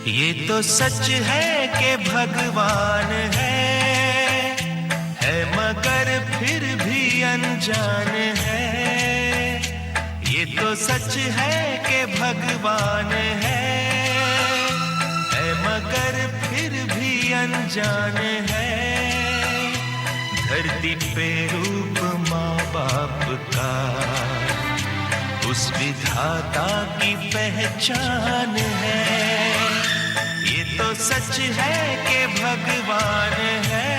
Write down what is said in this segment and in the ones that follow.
ये तो सच है कि भगवान है मगर फिर भी अनजान है। ये तो सच है कि भगवान है मगर फिर भी अनजान है। धरती पे रूप माँ बाप का उस विधाता की पहचान है। ये तो सच है कि भगवान है।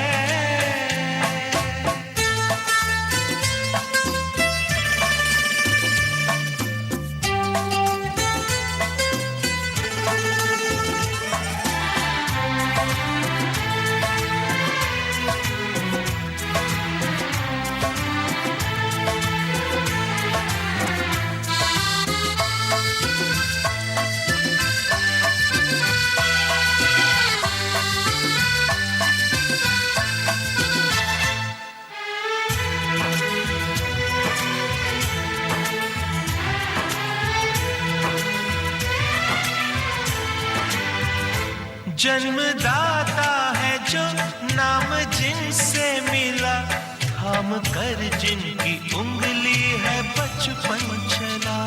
जन्मदाता है जो नाम जिनसे मिला, थाम कर जिनकी उंगली है बचपन चला।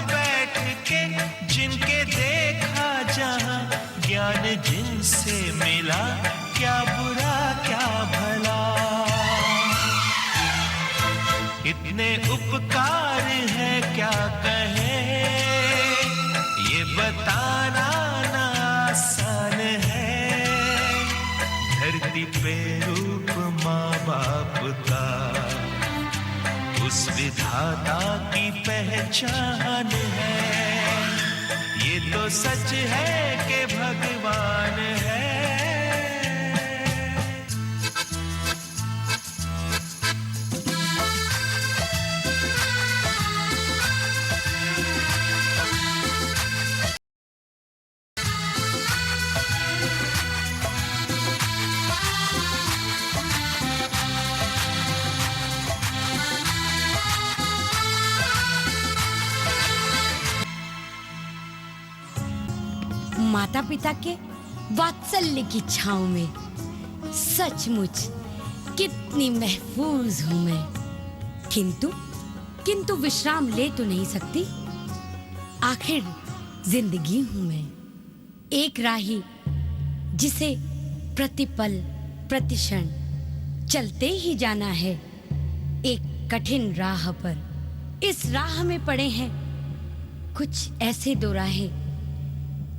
बैठ के जिनके देखा जहां, ज्ञान जिनसे मिला, क्या बुरा क्या भला। इतने उपकार है क्या कहे, ये बताना ना आसान है। धरती पे रूप माँ बाप का उस विधाता की पहचान है। ये तो सच है कि भगवान है। माता पिता के वात्सल्य की छांव में सचमुच कितनी महफूज हूं मैं। किंतु विश्राम ले तो नहीं सकती। आखिर जिंदगी हूं मैं, एक राही जिसे प्रतिपल प्रतिक्षण चलते ही जाना है। एक कठिन राह पर इस राह में पड़े हैं कुछ ऐसे दो राहें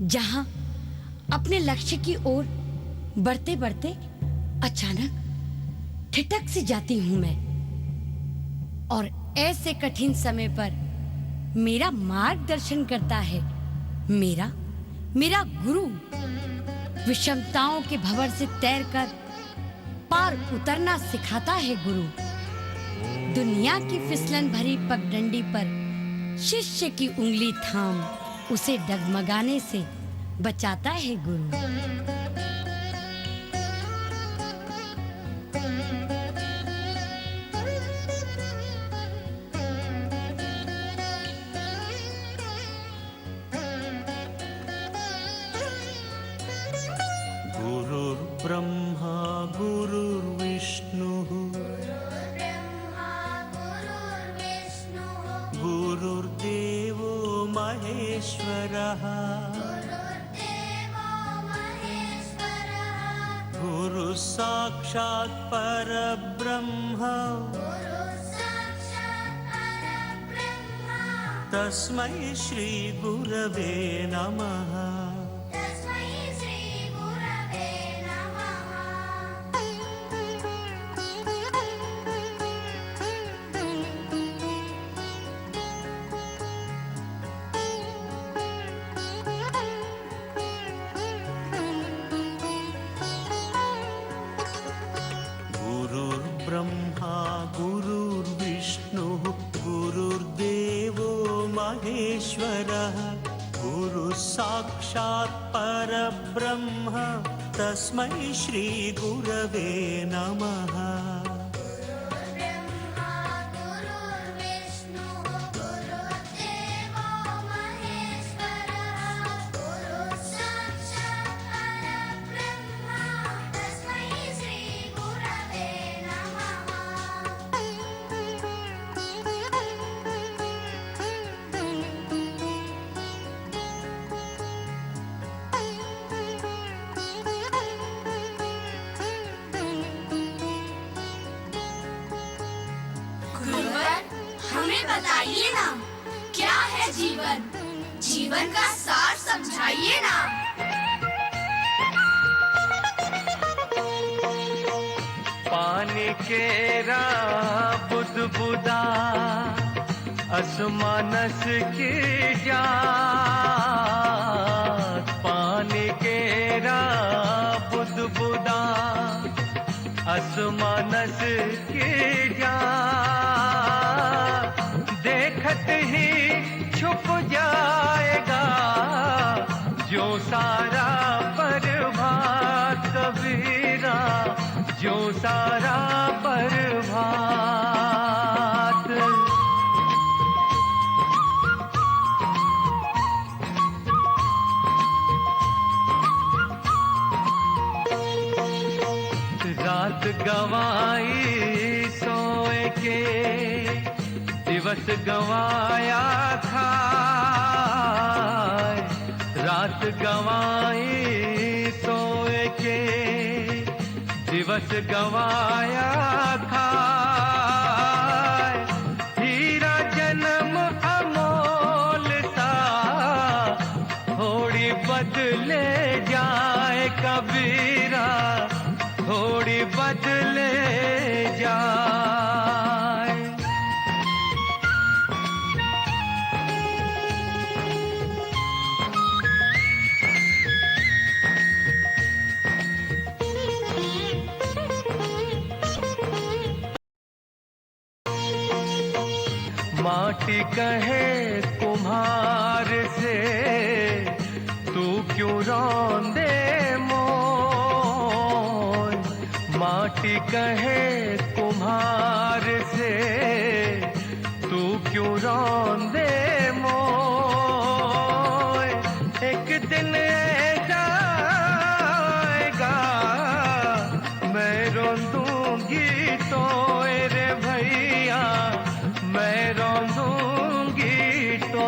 जहां अपने लक्ष्य की ओर बढ़ते बढ़ते अचानक ठिठक सी जाती हूं मैं। और ऐसे कठिन समय पर मेरा मार्गदर्शन करता है मेरा गुरु। विषमताओं के भंवर से तैरकर पार उतरना सिखाता है गुरु। दुनिया की फिसलन भरी पगडंडी पर शिष्य की उंगली थाम उसे डगमगाने से बचाता है गुरु। गुरुर्ब्रह्मा गुरुर्विष्णुः गुरुर्देवो महेश्वरः गुरु साक्षात् परब्रह्म तस्मै श्री गुरवे नमः। ब्रह्मा गुरुर्विष्णुः गुरुर्देवो महेश्वरः गुरु साक्षात् परब्रह्म तस्मै श्री गुरवे नमः। हमें बताइए ना, क्या है जीवन? जीवन का सार समझाइए ना। पानी केरा बुदबुदा असमानस की जात। पानी केरा बुदबुदा असमानस की जात। देखत ही छुप जाएगा जो सारा प्रभात कबीरा, जो सारा प्रभात। रात गवाई सोए के दिवस गवाया खाए। रात गवाई सोए के दिवस गवाया खाए। हीरा जन्म अमोल सा थोड़ी बदले जाए कबीरा, थोड़ी बदले जाए। माटी कहे कुम्हार से तू क्यों रौंदे मोय। माटी कहे कुम्हार से तू क्यों रौंदे मोय। एक दिन ऐसा आएगा मैं रोंदूंगी तो रे भैया, मैं रोंदूंगी तो।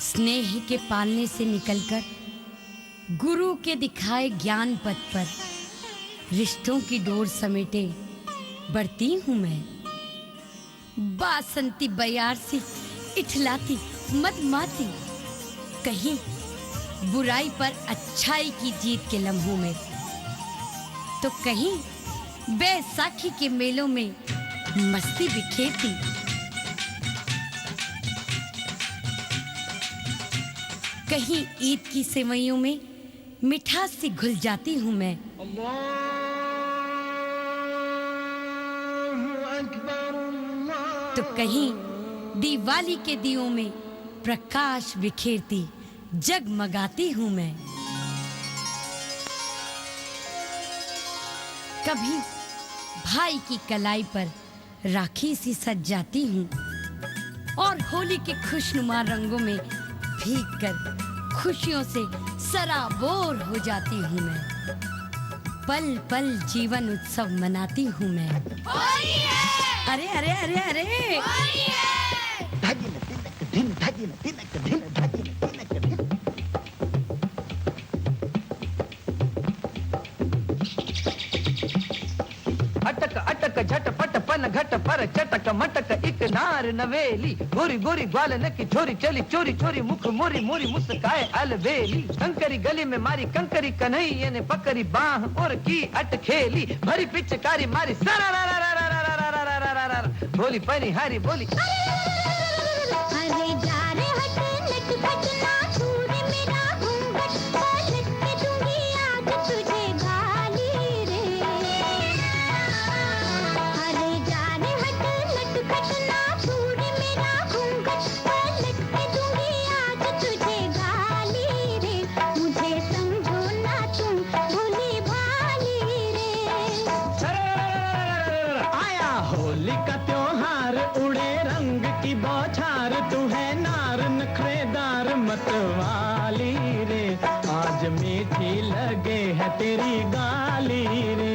स्नेह के पालने से निकलकर गुरु के दिखाए ज्ञान पथ पर रिश्तों की डोर समेटे बढ़ती हूँ मैं। बासंती बयार सी इठलाती मदमाती, कहीं बुराई पर अच्छाई की जीत के लम्हों में, तो कहीं बैसाखी के मेलों में मस्ती बिखेरती। कहीं ईद की सेवइयों में मिठास सी घुल जाती हूँ मैं। तो कहीं दिवाली के दियों में प्रकाश बिखेरती जगमगाती हूँ मैं। कभी भाई की कलाई पर राखी सी सज जाती हूँ और होली के खुशनुमा रंगों में भीगकर खुशियों से सराबोर हो जाती हूँ मैं। पल पल जीवन उत्सव मनाती हूँ मैं। अरे अरे अरे अरे अटक अटक झटपट पन घट पर चटक मटक एक नार नवेली। गोरी गोरी ग्वालन की छोरी चली चोरी चोरी मुख मोरी मोरी मुस्काए अलबेली। कंकरी गली में मारी कंकरी कन्हैया ने पकड़ी बाह और की अटखेली। भरी पिचकारी मारी सरा बोली परी हारी बोली अरे जा रे हट लट पट ना दूर मेरा घूंघट पलट के दूंगी आज तुझे गाली रे। मत वाली रे, आज मीठी लगे है तेरी गाली रे।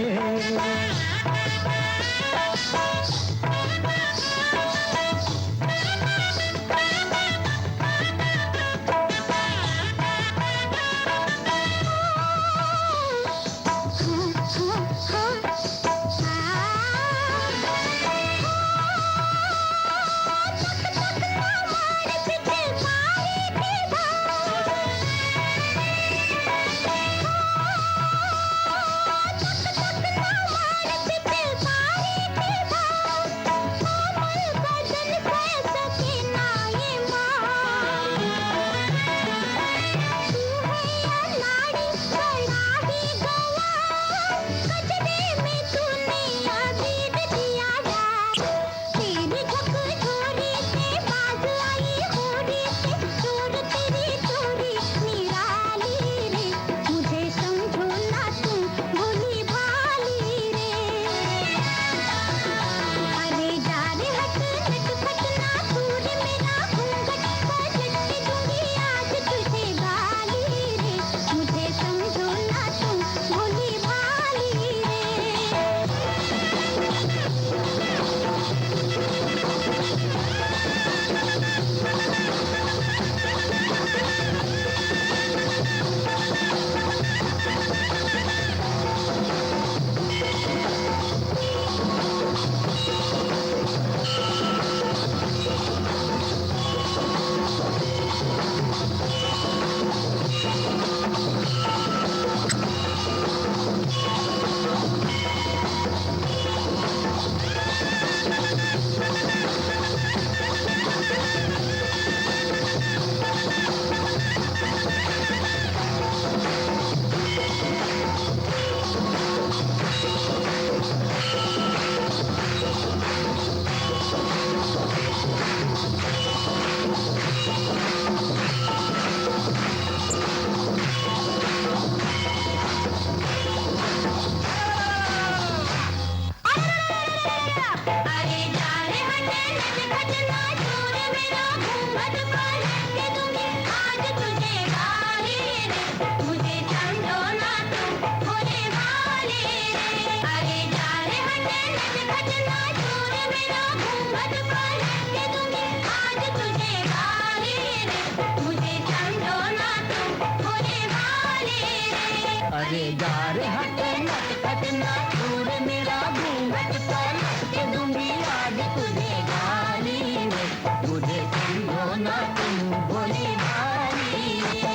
अरे जा रे हट मत हटना दूर मेरा घूंघट तोल के दूंगी आज तुझे गाली रे, मुझे समझो ना तुम भोली भाली रे।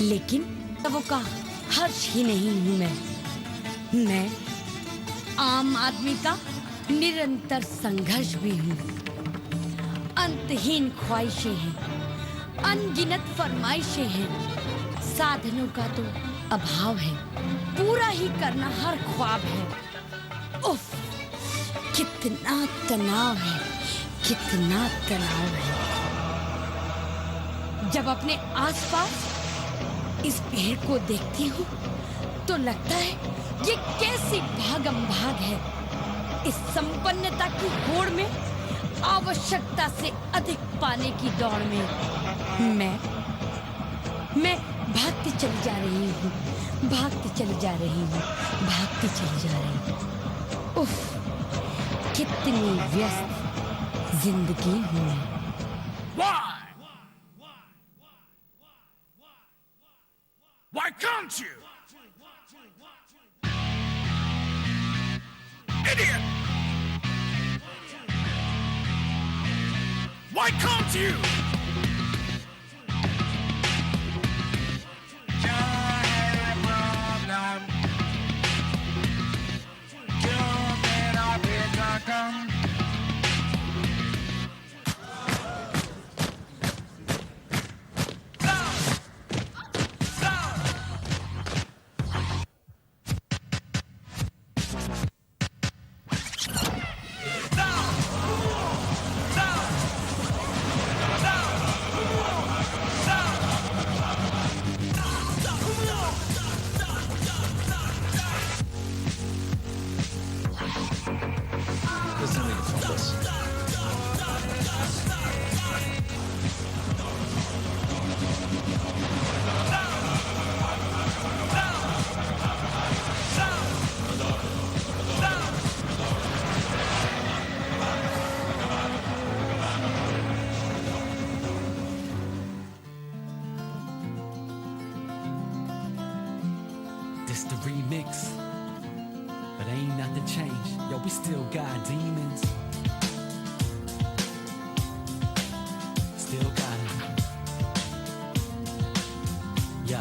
लेकिन तबों का हर्ष ही नहीं हूँ मैं आम आदमी का निरंतर संघर्ष भी हूँ। अंतहीन ख्वाहिशें हैं, अनगिनत फरमाइशें हैं, साधनों का तो अभाव है, पूरा ही करना हर ख्वाब है। उफ, कितना तनाव है, कितना तनाव है। जब अपने आसपास इस भीड़ को देखती हूँ तो लगता है ये कैसी भागम भाग है। इस संपन्नता की होड़ में, आवश्यकता से अधिक पाने की दौड़ में मैं भागती चली जा रही हूँ, भागती चली जा रही हूँ, भागती चली जा रही हूँ। उफ, कितनी व्यस्त जिंदगी हूँ मैं। Why can't you? Idiot! Why can't you? just a remix, but ain't nothing changed. Yo, we still got demons. Still got it. Yo,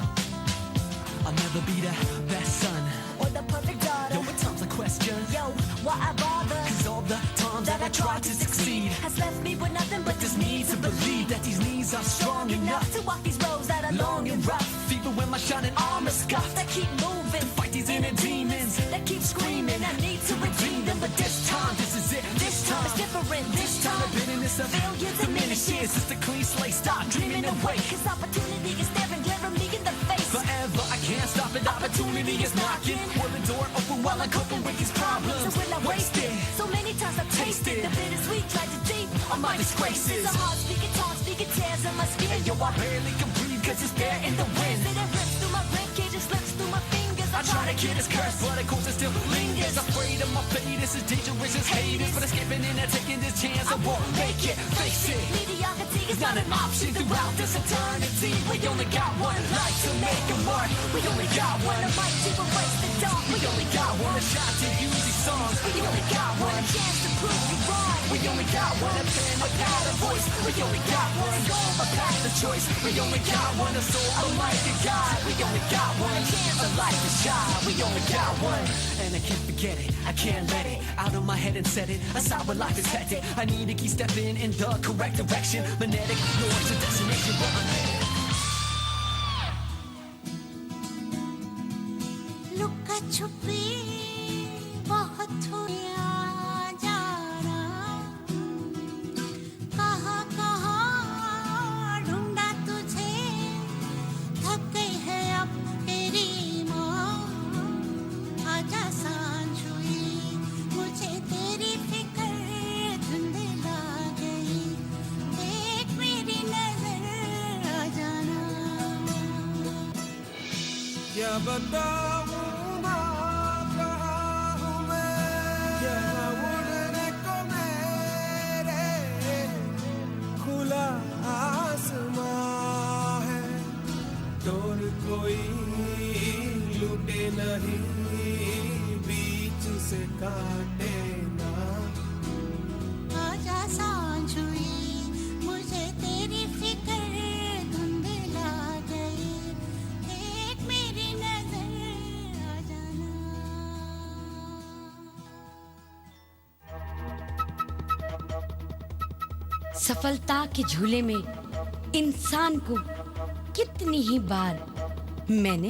I'll never be the best son or the perfect daughter. Yo, at times I question, Yo, why I bother? cause all the times that I tried to succeed Has left me with nothing but this need to believe that these knees are strong enough to walk these roads that are long and rough. Even when my shining armor scuffed, That keep moving, fight these inner demons that keep screaming. I need to redeem them, but this time, this is it. this time is different. This time the bitterness of failure diminishes. It's a clean slate, stop dreaming away. Cause opportunity is staring, glaring me in the face. Forever, I can't stop it, opportunity is knocking. Will the door open while I'm coping with these problems? So will I waste it? So many times I've tasted the bittersweet tragedy of my disgraces. The heart speaking, tongue speaking, tears in my skin. Yo, I barely can breathe cause it's there in the wind. It rips through my ribcage, it slips through my fingers. I try to kill this curse, but of course it still lingers. Afraid of my fate, this is dangerous as haters. But I'm skipping and I'm taking this chance, I won't make it, face it. Mediocrity It's not an option throughout this eternity. We only got one life to make it work. We only got one might to erase the dark. We only got one shot to use these songs. We only got one chance to prove you wrong. We only got one pen without a voice. We only got one goal, a path of choice. We only got one soul, almighty God. We only got one chance, a life to shine. We only got one, and I can't forget it. I can't let it out of my head and set it aside when life is hectic. I need to keep stepping in the correct direction. Magnetic north to destination, but I'm headed. लुका छुपी बहुत हुआ जाना कहाँ कहाँ ढूंढा तुझे थक गई है अब तेरी माँ आजा सांझ हुई मुझे तेरी फिक्र धुंधला गई देख मेरी नजर आ जाना क्या बताऊं ना कहाँ हूँ मैं यहाँ उड़ने को मेरे खुला आसमां है डोर कोई लूटे नहीं बीच से काटे ना आजा सांझ हुई मुझे तेरी फिक्र धुंधला गई देख मेरी नजर आ जाना सफलता के झूले में इंसान को कितनी ही बार मैंने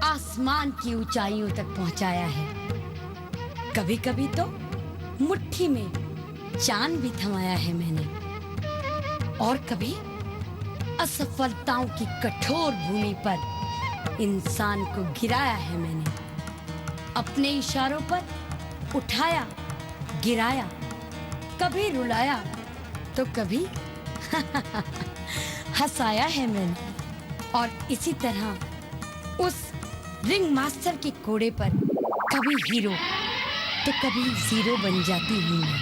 आसमान की ऊंचाइयों तक पहुंचाया है। कभी कभी तो मुट्ठी में चांद भी थमाया है मैंने, और कभी असफलताओं की कठोर भूमि पर इंसान को गिराया है मैंने। अपने इशारों पर उठाया, गिराया, कभी रुलाया तो कभी हंसाया है मैंने। और इसी तरह उस रिंग मास्टर के कोड़े पर कभी हीरो तो कभी जीरो बन जाती हूँ मैं।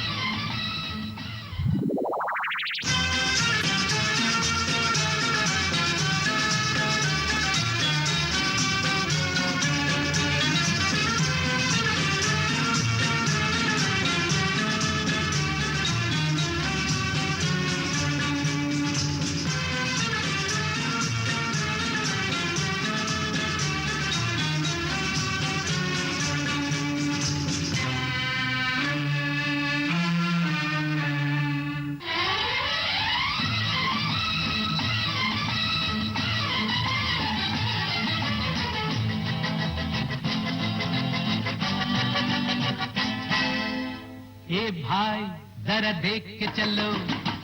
ए भाई जरा देख के चलो,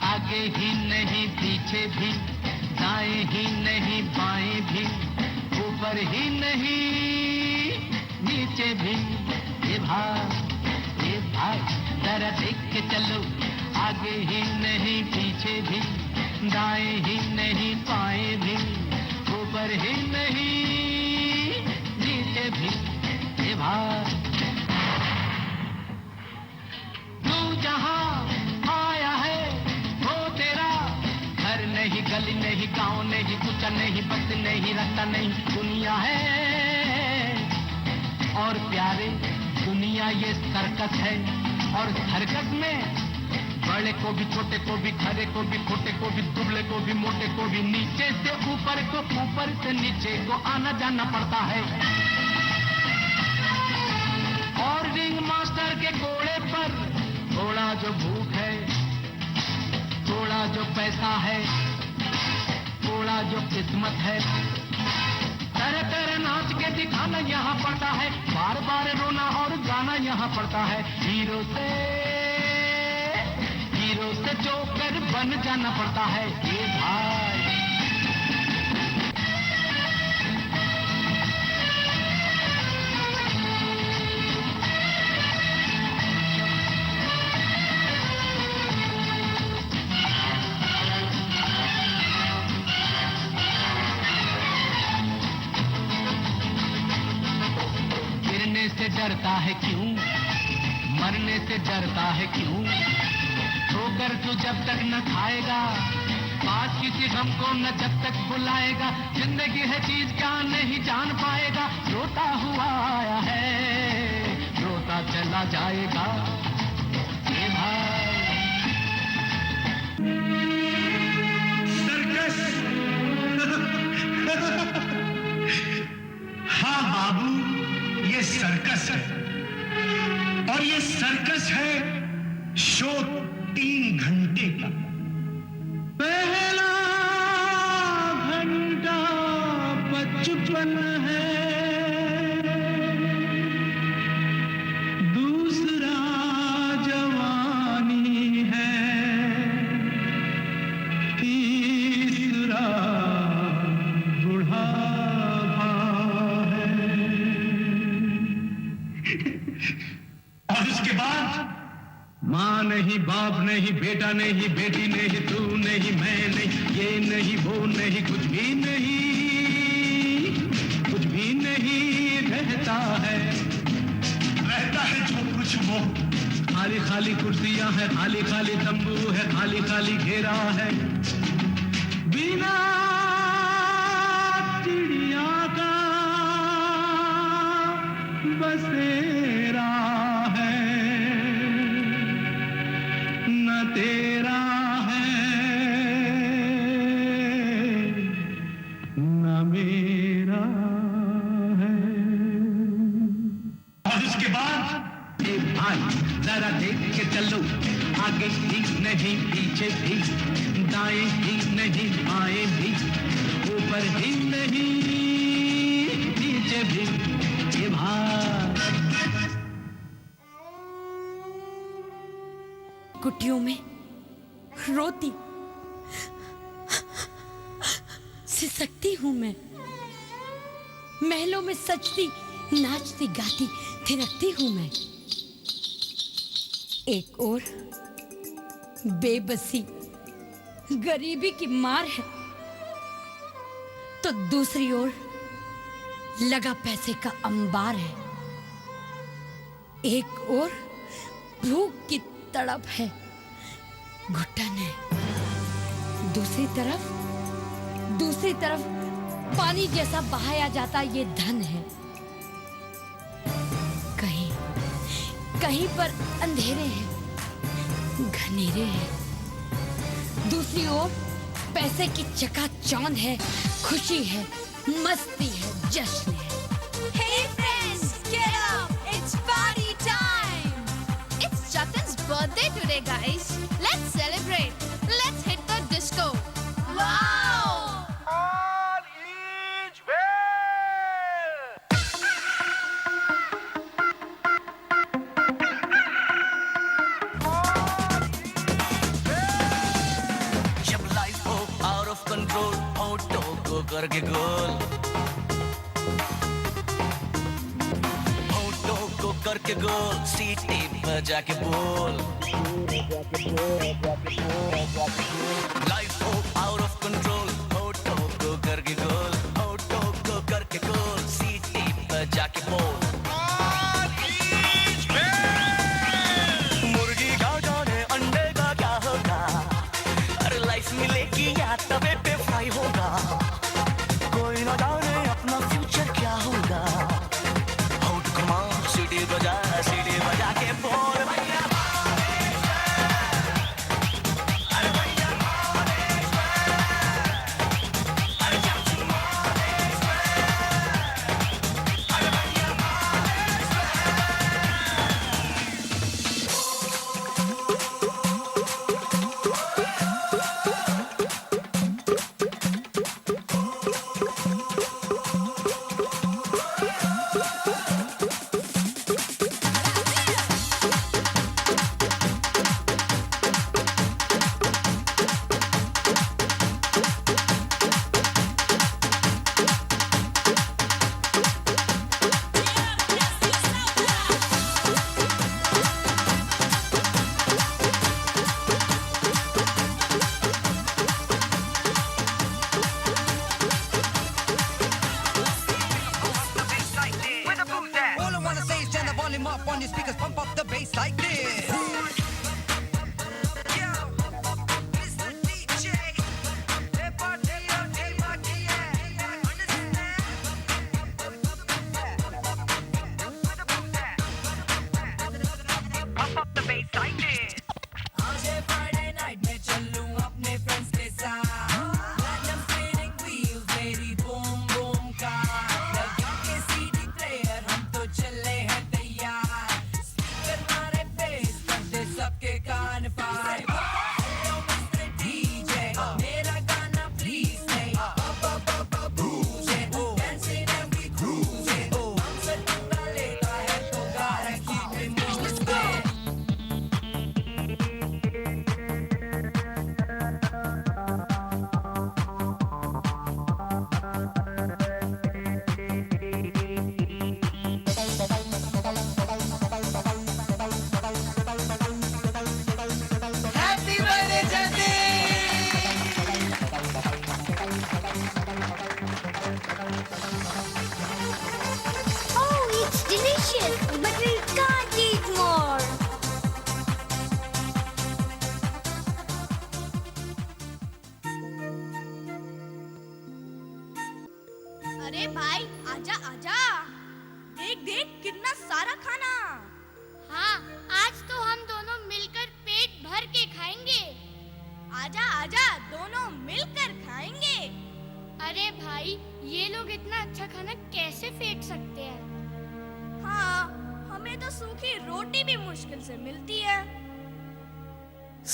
आगे ही नहीं पीछे भी, दाएं ही नहीं बाएं भी, ऊपर ही नहीं नीचे भी। ए भाई जरा देख के चलो, आगे ही नहीं पीछे भी, दाएं ही नहीं बाएं भी, ऊपर ही नहीं नीचे भी। ए भाई तू जहाँ आया है वो तेरा घर नहीं, गली नहीं, गांव नहीं, कुछ नहीं, बस नहीं, रास्ता नहीं, दुनिया है और प्यारे, दुनिया ये सर्कस है और सर्कस में बड़े को भी, छोटे को भी, खरे को भी, खोटे को भी, दुबले को भी, मोटे को भी, नीचे से ऊपर को, ऊपर से नीचे को आना जाना पड़ता है। और रिंग मास्टर के घोड़े पर थोड़ा जो भूख है, थोड़ा जो पैसा है, थोड़ा जो किस्मत है, तरह तरह नाच के दिखाना यहाँ पड़ता है, बार बार रोना और गाना यहाँ पड़ता है। हीरो से जोकर बन जाना पड़ता है ये भाई। गिरने से डरता है क्यों, मरने से डरता है क्यों, ठोकर जो जब तक न खाएगा, पास किसी गम को न जब तक बुलाएगा, जिंदगी है चीज क्या नहीं जान पाएगा, रोता हुआ आया है, रोता चला जाएगा ये भाई। सर्कस। हाँ बाबू, ये सर्कस है और ये सर्कस है शो 3 घंटे का। पहला घंटा बचपन है, दूसरा जवानी है, तीसरा बुढ़ापा है और उसके बाद माँ नहीं, बाप नहीं, बेटा नहीं, बेटी नहीं, तू नहीं, मैं नहीं, ये नहीं, वो नहीं, कुछ भी नहीं, कुछ भी नहीं रहता है जो कुछ वो। खाली खाली कुर्सियां है, खाली खाली तंबू है, खाली खाली घेरा है, बिना चिड़िया का बसेरा है, न तेरा है न मेरा है। और उसके बाद ए भाई जरा देख के चलो, आगे भी नहीं, पीछे भी, दाएं भी नहीं, बाएं भी, ऊपर भी नहीं, नीचे भी, ए भाई। कुटियों में रोती सिसकती हूँ मैं, महलों में सजती, नाचती, गाती, थिरकती हूँ मैं। एक ओर बेबसी, गरीबी की मार है, तो दूसरी ओर लगा पैसे का अंबार है। एक ओर भूख की तड़प है, घुटन है, दूसरी तरफ पानी जैसा बहाया जाता ये धन है। कहीं पर अंधेरे हैं, घनेरे हैं, दूसरी ओर पैसे की चकाचौंध है, खुशी है, मस्ती है, जश्न है। Hey friends, get up! It's party time! It's Jatin's birthday today, guys. Let's celebrate. Let's hit the disco. Wow! all each well. जब लाइफ हो आउट ऑफ कंट्रोल, होठों को करके गोल, होठों को करके गोल, सीटी बजा के बोल। लाइफ हो आउट ऑफ कंट्रोल, होठों को करके गोल, होठों को करके गोल, सीटी बजा के बोल। मुर्गी का जाने अंडे का क्या होगा, अरे लाइफ मिलेगी या तवे पे फ्राई होगा, कोई ना जाने अपना फ्यूचर क्या होगा। How to command volume up on your speakers, pump up the bass like this. अरे भाई आजा आजा, देख देख कितना सारा खाना। हाँ, आज तो हम दोनों मिलकर पेट भर के खाएंगे। आजा आजा, दोनों मिलकर खाएंगे। अरे भाई, ये लोग इतना अच्छा खाना कैसे फेंक सकते हैं? हाँ, हमें तो सूखी रोटी भी मुश्किल से मिलती है।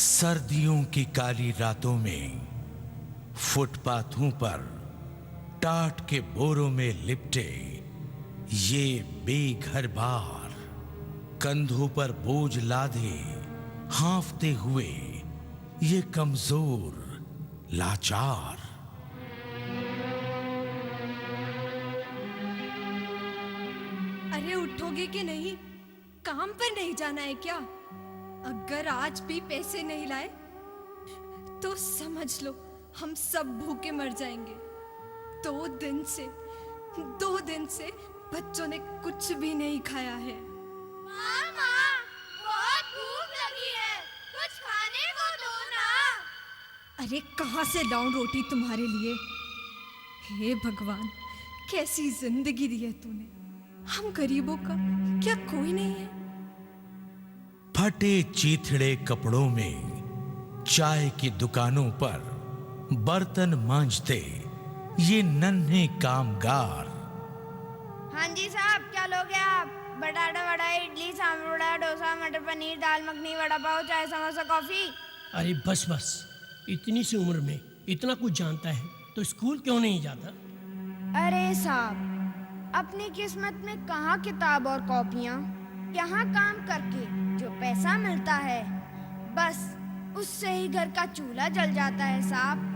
सर्दियों की काली रातों में फुटपाथों पर टाट के बोरों में लिपटे ये बेघर बार, कंधों पर बोझ लादे हांफते हुए ये कमजोर लाचार। अरे उठोगे कि नहीं? काम पर नहीं जाना है क्या? अगर आज भी पैसे नहीं लाए तो समझ लो हम सब भूखे मर जाएंगे। 2 दिन से बच्चों ने कुछ भी नहीं खाया है। मामा, बहुत भूख लगी है, कुछ खाने को दो ना। अरे कहाँ से लाऊं रोटी तुम्हारे लिए? हे भगवान, कैसी जिंदगी दी है तूने। हम गरीबों का क्या कोई नहीं है? फटे चीथड़े कपड़ों में चाय की दुकानों पर बर्तन मांजते ये नन्हे कामगार। हाँ जी साहब, क्या लोगे आप? बटाटा वड़ा, इडली, सांभर वड़ा, डोसा, मटर पनीर, दाल मखनी, वड़ा पाव, चाय, समोसा, कॉफी। अरे बस बस, इतनी सी उम्र में इतना कुछ जानता है तो स्कूल क्यों नहीं जाता? अरे साहब, अपनी किस्मत में कहाँ किताब और कॉपियाँ? यहाँ काम करके जो पैसा मिलता है, बस उससे ही घर का चूल्हा जल जाता है साहब।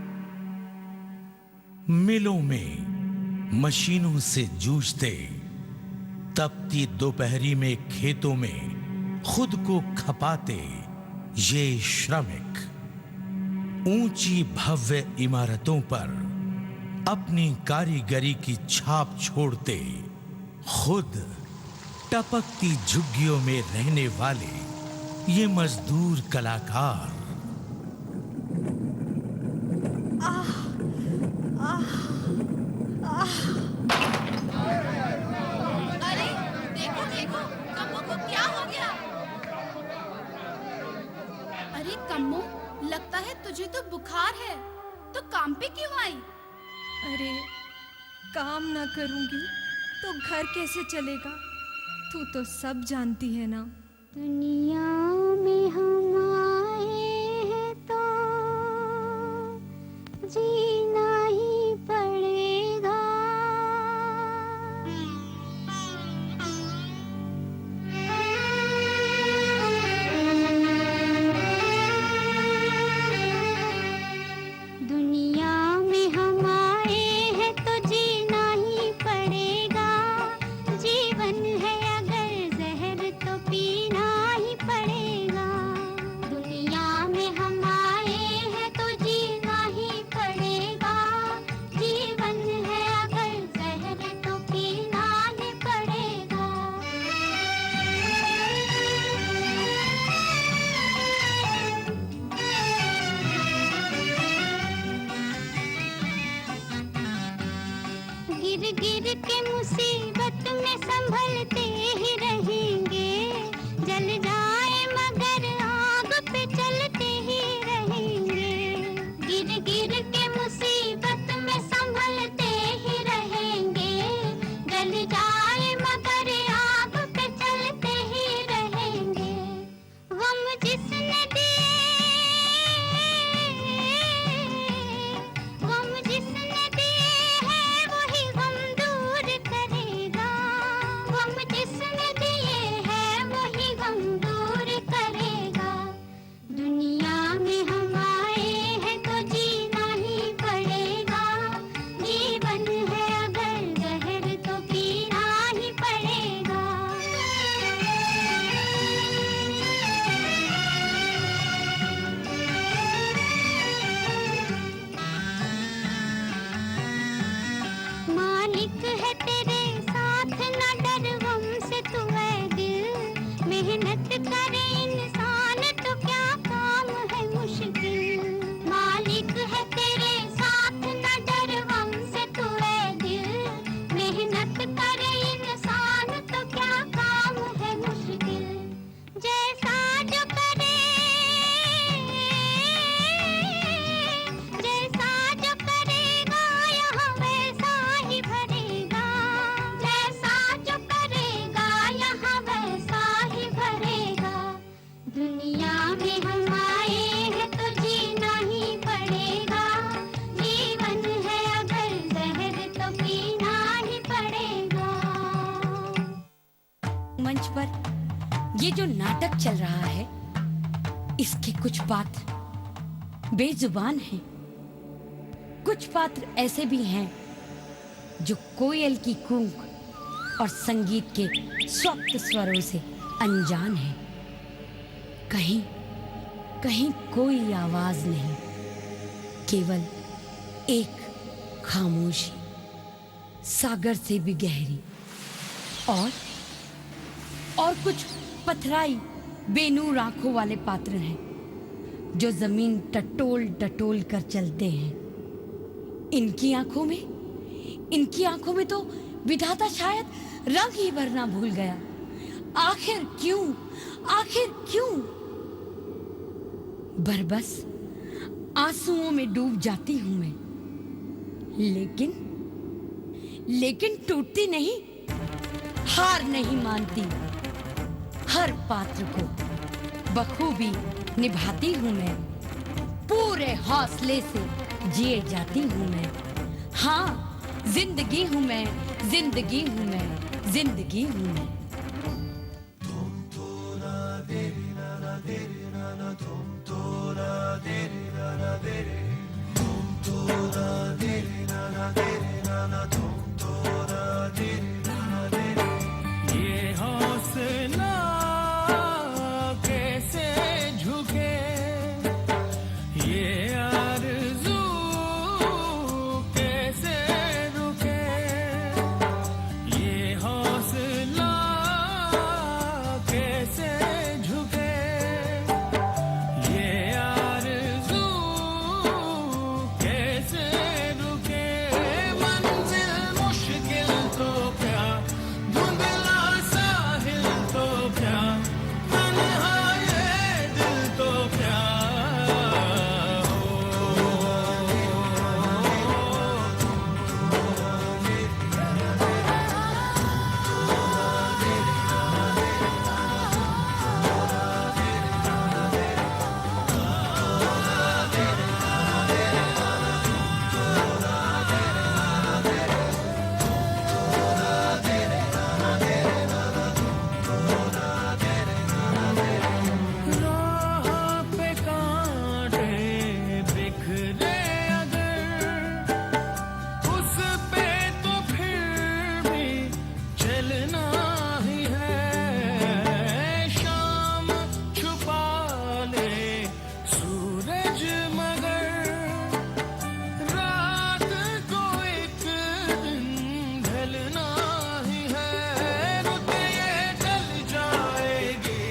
मिलों में मशीनों से जूझते, तपती दोपहरी में खेतों में खुद को खपाते ये श्रमिक, ऊंची भव्य इमारतों पर अपनी कारीगरी की छाप छोड़ते, खुद टपकती झुग्गियों में रहने वाले ये मजदूर कलाकार। अरे देखो देखो, कम्मो को क्या हो गया? अरे कम्मो, लगता है तुझे तो बुखार है, तो काम पे क्यों आई? अरे काम ना करूंगी तो घर कैसे चलेगा? तू तो सब जानती है ना। दुनिया में हम आए हैं तो जीना ही पड़ेगा। दुनिया में हम आए हैं तो जीना ही पड़ेगा। जीवन है अगर जहर तो पीना ही पड़ेगा। मंच पर ये जो नाटक चल रहा है, इसके कुछ पात्र बेजुबान हैं, कुछ पात्र ऐसे भी हैं जो कोयल की कूक और संगीत के स्वप्त स्वरों से अनजान हैं। कहीं कहीं कोई आवाज नहीं, केवल एक खामोशी, सागर से भी गहरी, और कुछ पथराई बेनूर आंखों वाले पात्र हैं जो जमीन टटोल टटोल कर चलते हैं। इनकी आंखों में तो विधाता शायद रंग ही भरना भूल गया। आखिर क्यों? बरबस आंसुओं में डूब जाती हूं मैं, लेकिन टूटती नहीं, हार नहीं मानती। हर पात्र को बखूबी निभाती हूं मैं, पूरे हौसले से जिए जाती हूं मैं। हाँ, जिंदगी हूं मैं। ये हौसला कैसे झुके, ये आरज़ू कैसे रुके, ये हौसला कैसे झुके, ये आरज़ू कैसे रुके। मंजिल मुश्किल तो क्या, धुंधला साहिल तो क्या, तन्हा ये दिल तो क्या। राह पे कांटे बिखरे अगर, उस पे तो फिर भी चलना ही है। शाम छुपा ले सूरज मगर, रात को एक दिन ढलना ही है। रुत ये ढल जाएगी,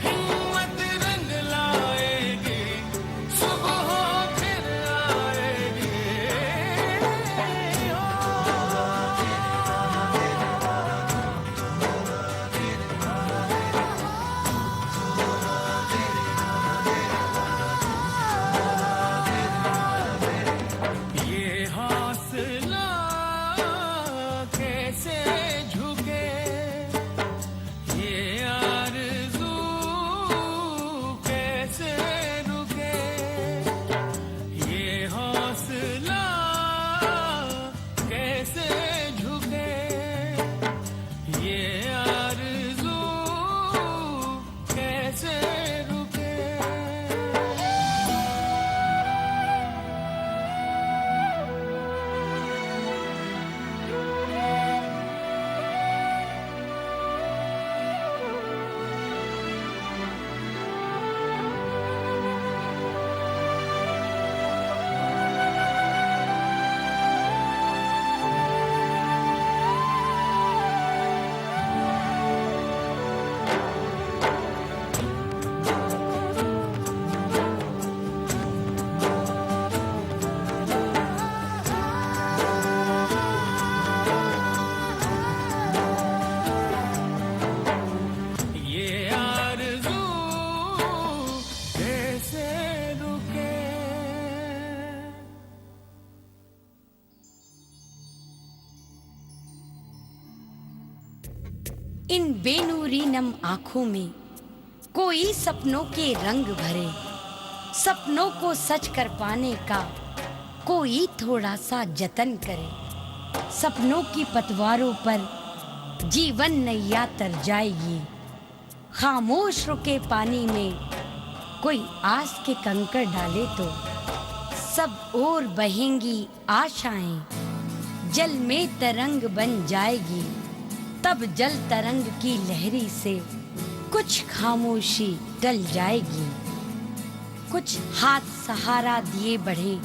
हिम्मत रंग लाएगी, सुबह फिर आएगी। ये हौसला कैसे झुके, ये आरज़ू कैसे रुके, ये हौसला कैसे झुके, ये आरज़ू कैसे रुके। ये आरज़ू कैसे रुके। इन बेनूरी नम आंखों में कोई सपनों के रंग भरे, सपनों को सच कर पाने का कोई थोड़ा सा जतन करे। सपनों की पतवारों पर जीवन नैया तर जाएगी। खामोश रुके पानी में कोई आस के कंकड़ डाले तो सब ओर बहेंगी आशाएं, जल में तरंग बन जाएगी। तब जल तरंग की लहरी से कुछ खामोशी टल जाएगी। कुछ हाथ सहारा दिए बढ़े,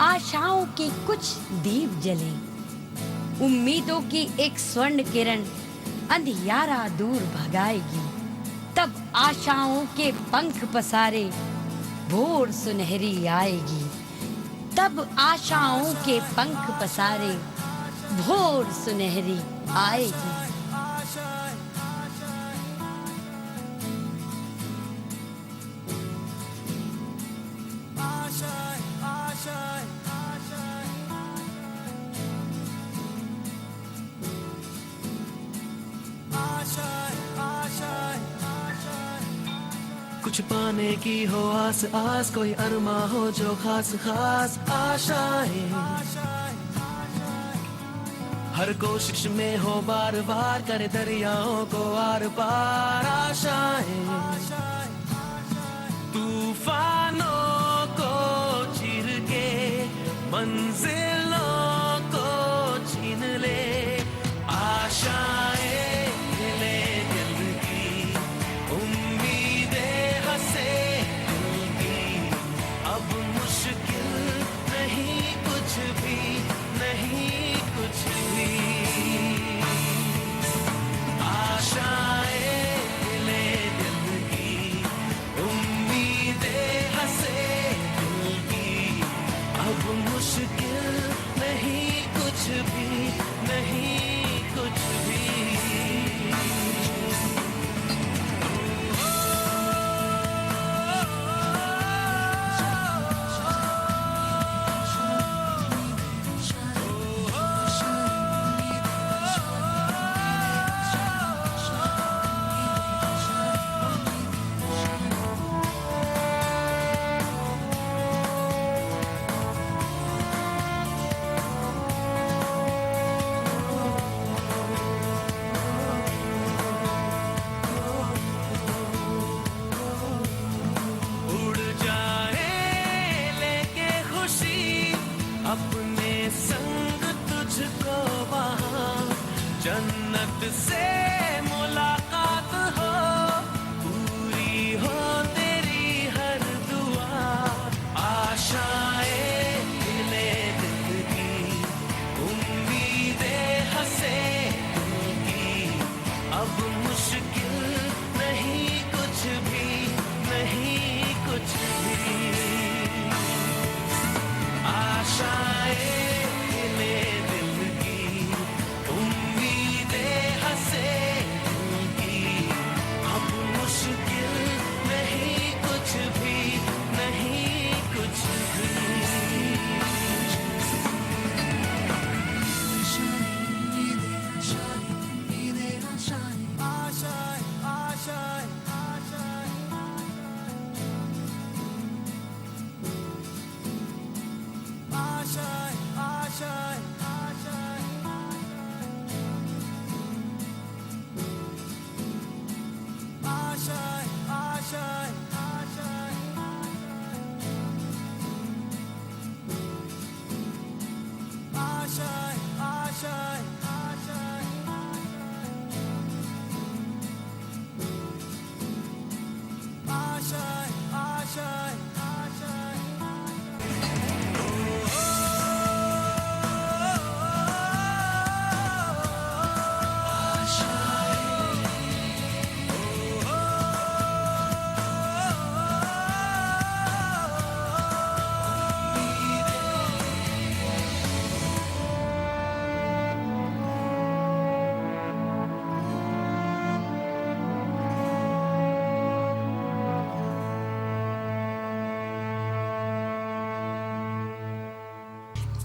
आशाओं के कुछ दीप जले। उम्मीदों की एक स्वर्ण किरण अंधियारा दूर भगाएगी। तब आशाओं के पंख पसारे भोर सुनहरी आएगी। तब आशाओं के पंख पसारे भोर सुनहरी आएगी। कुछ पाने की हो आस आस, कोई अरमा हो जो खास खास आशाएं। हर कोशिश में हो बार बार, करे दरियाओं को आर पार आशाएं। तूफानों को चीर के मंजिलों को छीन ले आशाएं। ले दिल की उम्मीदें हंसे दिल की, अब मुश्किल नहीं कुछ भी, नहीं कुछ भी। आशाएं ले दिल की उम्मीदें हंसे दिल की, अब मुश्किल नहीं कुछ भी, नहीं कुछ भी। अपने संग तुझको वहाँ जन्नत से मुलाकात हो, पूरी हो तेरी हर दुआ। आशाएं ले दिल की उम्मीदें हंसे दिल की, अब मुश्किल नहीं कुछ भी, नहीं कुछ भी। आशाएं ले दिल की उम्मीदें हंसे दिल की, अब मुश्किल नहीं कुछ भी, नहीं कुछ भी।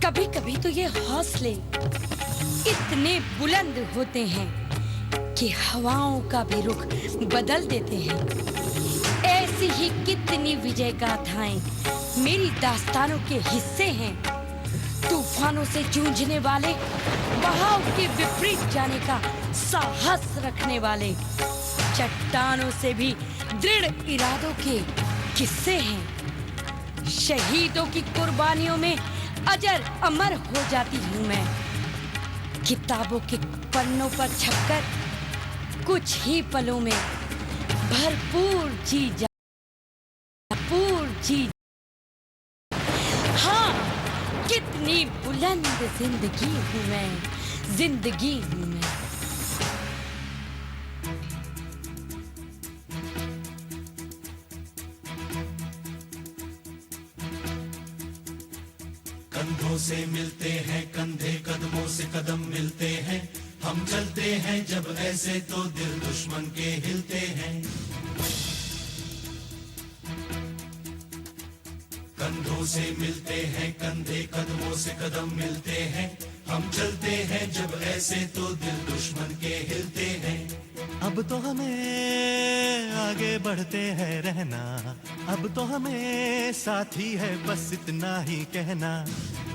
कभी कभी तो ये हौसले इतने बुलंद होते हैं कि हवाओं का भी रुख बदल देते हैं। ऐसी ही कितनी विजय गाथाएं मेरी दास्तानों के हिस्से हैं। तूफानों से जूझने वाले, बहाव के विपरीत जाने का साहस रखने वाले, चट्टानों से भी दृढ़ इरादों के किस्से हैं। शहीदों की कुर्बानियों में अजर अमर हो जाती हूँ मैं। किताबों के पन्नों पर छपकर कुछ ही पलों में भरपूर जी जा, भरपूर जी। हाँ, कितनी बुलंद जिंदगी हूँ मैं, जिंदगी हूँ मैं। कंधों से मिलते हैं कंधे, कदमों से कदम मिलते हैं, हम चलते हैं जब ऐसे तो दिल दुश्मन के हिलते हैं। कंधों से मिलते हैं कंधे, कदमों से कदम मिलते हैं, हम चलते हैं जब ऐसे तो दिल दुश्मन के हिलते हैं। अब तो हमें आगे बढ़ते हैं रहना, अब तो हमें साथी है बस इतना ही कहना।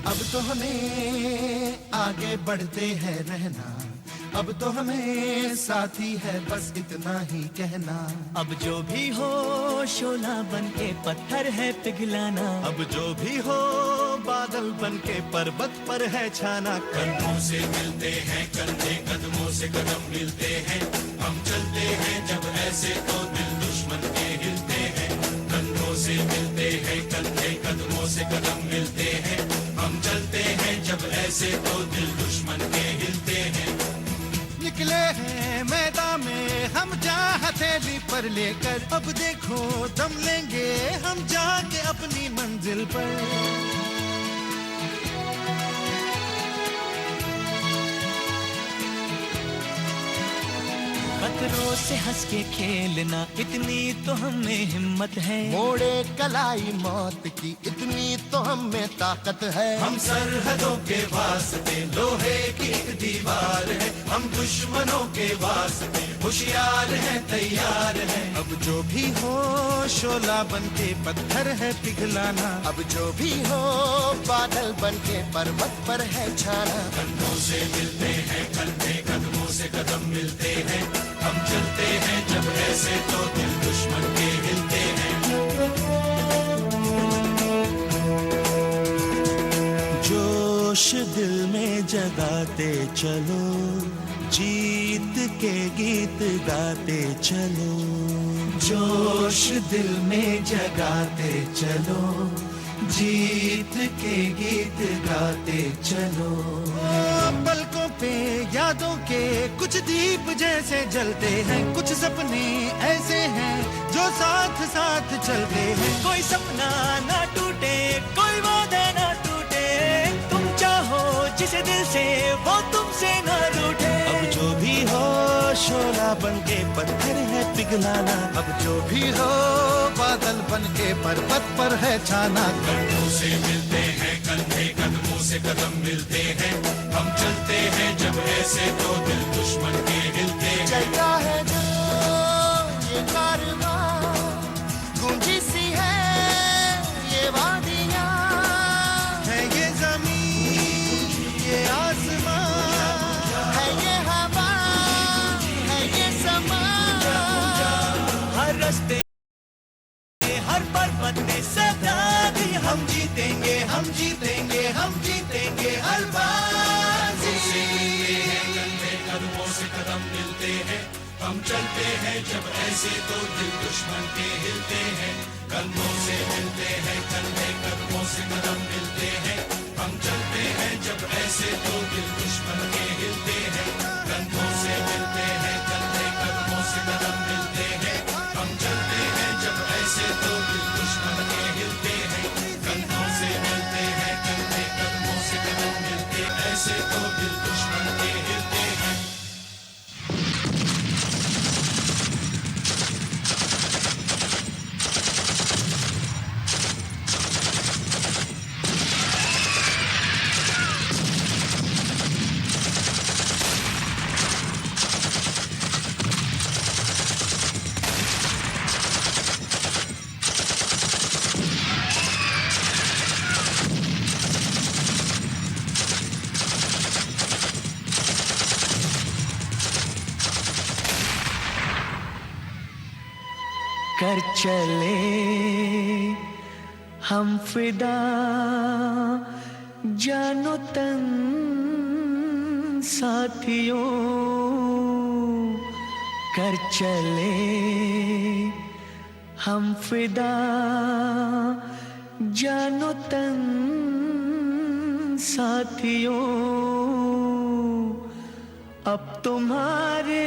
अब तो हमें आगे बढ़ते हैं रहना, अब तो हमें साथी है बस इतना ही कहना। अब जो भी हो शोला बन के पत्थर है पिघलाना, अब जो भी हो बादल बन के पर्वत पर है छाना। कंधों से मिलते हैं कंधे, कदमों से कदम मिलते हैं, हम चलते हैं जब ऐसे तो दिल दुश्मन के हिलते हैं। कंधों से मिलते हैं कंधे, कदमों से कदम मिलते हैं, हम चलते हैं जब ऐसे तो दिल दुश्मन के हिलते हैं। निकले हैं मैदान में हम जा हथेली पर लेकर, अब देखो दम लेंगे हम जाके अपनी मंजिल पर। खतरों से हंस के खेलना इतनी तो हमें हिम्मत है, मोड़े कलाई मौत की इतनी तो हमें ताकत है। हम सरहदों के वास्ते लोहे की एक दीवार है, हम दुश्मनों के वास्ते होशियार हैं तैयार हैं। अब जो भी हो शोला बन के पत्थर है पिघलाना, अब जो भी हो बादल बन के पर्वत पर है छाना। कंधों से मिलते हैं कंधे, कदमों से कदम मिलते हैं, हम चलते हैं जब ऐसे तो दिल दुश्मन के हिलते हैं। जोश दिल में जगाते चलो, जीत के गीत गाते चलो। जोश दिल में जगाते चलो, जीत के गीत गाते चलो। पलकों पे यादों के कुछ दीप जैसे जलते हैं, कुछ सपने ऐसे हैं जो साथ साथ चलते हैं। कोई सपना ना टूटे, कोई वादा ना टूटे, तुम चाहो जिसे दिल से वो तुमसे ना रूठे। अब जो भी हो शोला बन के पत्थर है पिघलाना, अब जो भी हो बादल बन के पर्वत पर है छाना। कंधों से मिलते हैं कंधे, कदमों से कदम मिलते हैं, हम चलते हैं जब ऐसे तो दिल दुश्मन के हिलते हैं। चलता है जो ये कारवां, गूंजी सी है ये वादियां, है ये ज़मीन ये आसमां, है ये हवा है ये समा। हर रास्ते हर पर्वत में सदा दी, हम जीतेंगे हम जीतेंगे हम जीतेंगे हर बार। कंधे कदमों से कदम मिलते हैं, हम चलते हैं जब ऐसे तो दिल दुश्मन के हिलते हैं। कंधों से मिलते हैं कंधे, कदमों से कदम मिलते हैं, हम चलते हैं जब ऐसे तो दिल दुश्मन के हिलते हैं। कंधों से मिलते हैं कंधे, कदमों से कदम मिलते हैं, हम चलते हैं जब ऐसे तो दिल दुश्मन के हिलते हैं। कंधों से मिलते हैं कंधे, कदमों से कदम मिलते, ऐसे तो दिल दुश्मन के हिलते हैं। कर चले हम फिदा जानो तन साथियों कर चले हम फिदा जानो तन साथियों अब तुम्हारे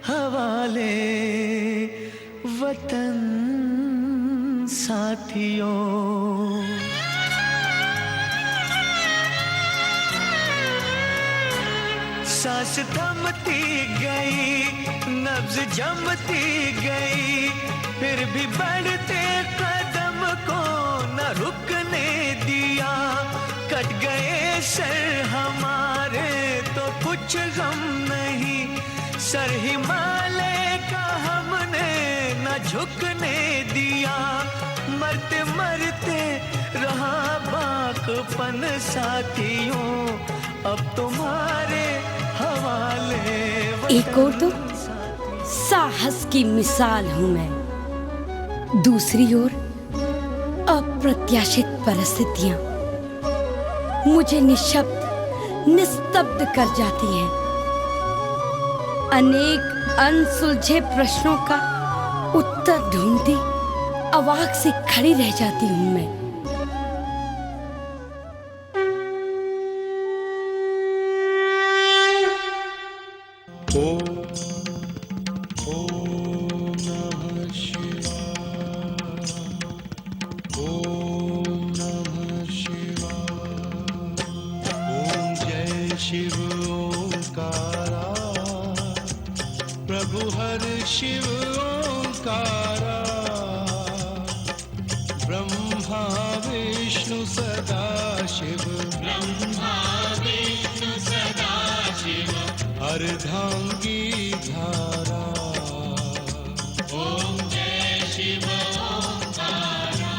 हवाले वतन साथियों। सांस थमती गई नब्ज जमती गई फिर भी बढ़ते कदम को न रुकने दिया कट गए सर हमारे तो कुछ गम नहीं सर हिमालय का हमने न झुकने दिया मरते मरते रहा बाकपन साथियों अब तुम्हारे हवाले एक और तो साहस की मिसाल हूं मैं दूसरी ओर अप्रत्याशित परिस्थितियां मुझे निशब्द निस्तब्ध कर जाती हैं अनेक अनसुलझे प्रश्नों का उत्तर ढूंढती अवाक से खड़ी रह जाती हूं मैं। प्रभु हर शिव ओंकारा ब्रह्मा विष्णु सदा शिव अर्धांगी धारा ओम जय शिव ओंकारा।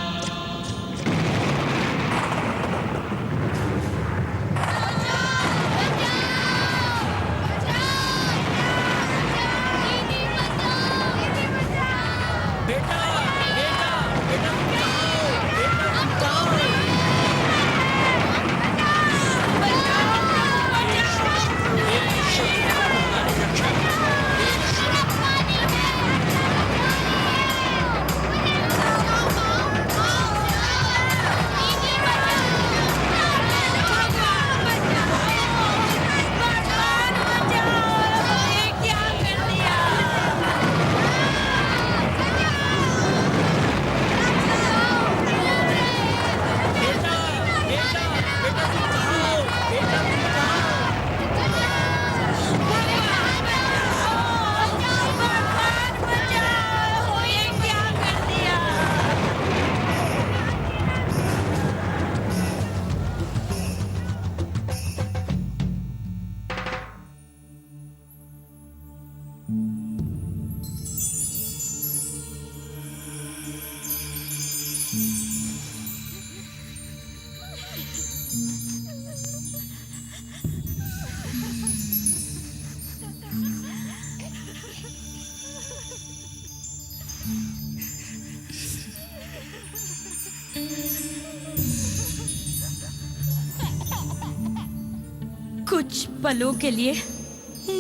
कुछ पलों के लिए